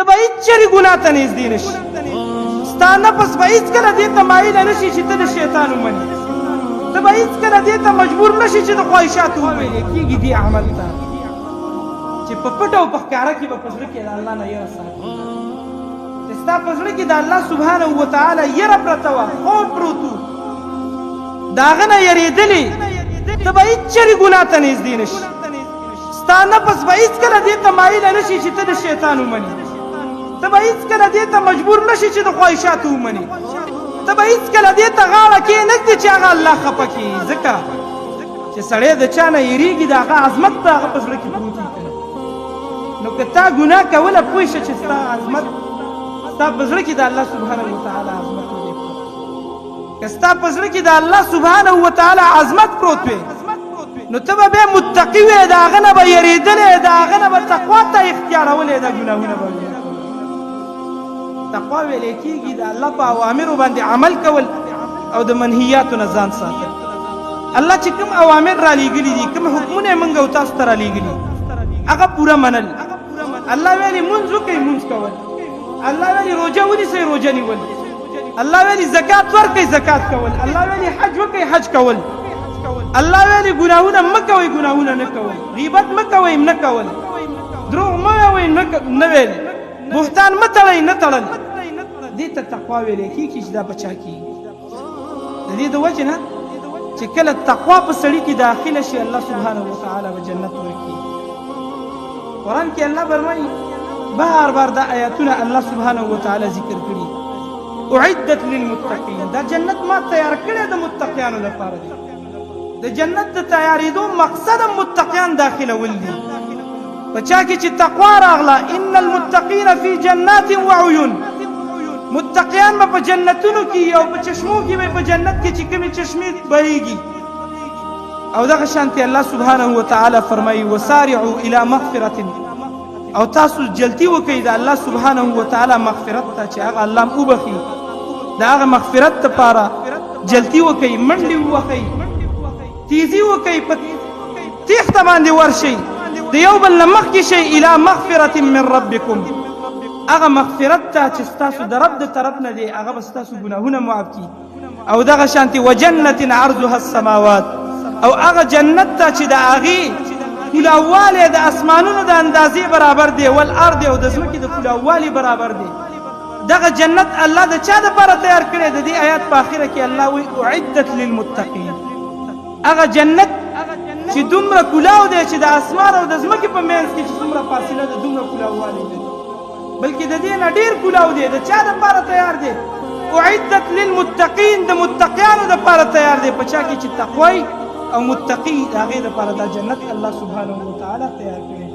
به هیڅ ګناه ته نږدې نشي ستا نفس به هیڅکله دې ته مایله نشي چې ته د شیطان ومنې ته به هیڅکله دې ته مجبور نشي چې د خواهشاتو وویلې کېږي دې عمل ته چې په پټه او په ښکاره کې به په زړه کې د الله نه یره ساتي چې ستا په زړه کې د الله سبحانه وتعالی یره پرته وه خوف پروت و د هغه نه یېرېدلې ته به هیڅ چېرې ګناه ته نږدې نشي ستا نفس به هیڅکله دې ته مایله نشي چې ته د شیطان ومنې ته به هیڅکله دې ته مجبور نشي چې د خواهشاتو ومنې ته به هیڅکله دې ته غاړه کېنږدې چې هغه الله خفه کړي ځکه چې سړی د چا نه یېرېږي د هغه عظمت د هغه په زړه کې پروت وي نو که تا ګناه کوله پوه شه چې ستا عظمت ستا په زړه کې د الله سبحانه وتعالی عظمت وي که ستا په زړه کې د الله سبحانه وتعالی عظمت پروت وي نو ته به بیا متقي وې د هغه نه به یېرېدلې د هغه نه به تقوا ته اختیارولې دا ګناهونه به تقوا ویلې کېږي د الله په اوامرو باندې عمل کول او د منهیاتو نه ځان ساتل الله چې کوم اوامر را لېږلي دي کوم حکمونه یې موږ او تاسو ته را لېږلي هغه پوره منل الله ویلي مونځ وکئ مونځ کول الله ویلي روژه ونیسئ روژه نیول الله ویلي زکات ورکئ زکات کول الله ویلي حج وکئ حج کول الله ویلي ګناهونه مه کوئ ګناهونه نه کول غیبت مه کوئ نه کول دروغ مه وایئ نه ویل بهتان مه تړئ نه تړل دې ته تقوا ویلی کېږي چې دا په چا کېږي د دې د وجې نه چې کله تقوا په سړي کې داخله شي الله سبحانه وتعالی به جنت ورکړي قرآن کې الله فرمایي بار بار دا آیاتونه الله سبحانه وتعالی ذکر کړي اعدت للمتقین دا جنت ما تیار کړی د متقیانو لپاره دی د جنت د تیارېدو مقصد متقیان داخلول دي په چا کې چې تقوا راغله ان المتقین فی جنات وعیون متقیان به په جنتونو کې او په چشمو کې به په جنت کې چې کومې چشمې بهیږي او دغه شانتې الله سبحانه وتعالی فرمایي وسارعوا الی مغفرة او تاسو جلدی وکئ د الله سبحانه وتعالی مغفرت ته چې هغه الله وبخي د هغه مغفرت لپاره جلدی وکئ منډې ووهئ تیزی وکئ په تیښته باندې ورشئ د یو بل نه مخکې شئ الی مغفرة من ربکم هغه مغفرت ته چې ستاسو د رب د طرف نه دی هغه به ستاسو ګناهونه معاف کړي او دغه شانتې وجنة عرضها السماوات او هغه جنت ته چې د هغې کلاووالی د اسمانونو د اندازې برابر دی والارض او د ځمکې د کلاووالي برابر دی دغه جنت الله د چا دپاره تیار کړی د دې آیات په آخره کې الله وایي اعدت للمتقین هغه جنت چې دومره کلاو دی چې د اسمان او د ځمکې په منځ کې چې څومره فاصله ده دومره کلاووالی دی بلکې د دې نه ډېر کلاو دی د چا دپاره تیار دی اعدت للمتقین د متقیانو دپاره تیار دی په چا کې چې تقوی او متقی د هغې دپاره دا جنت الله سبحانه وتعالی تیار کړی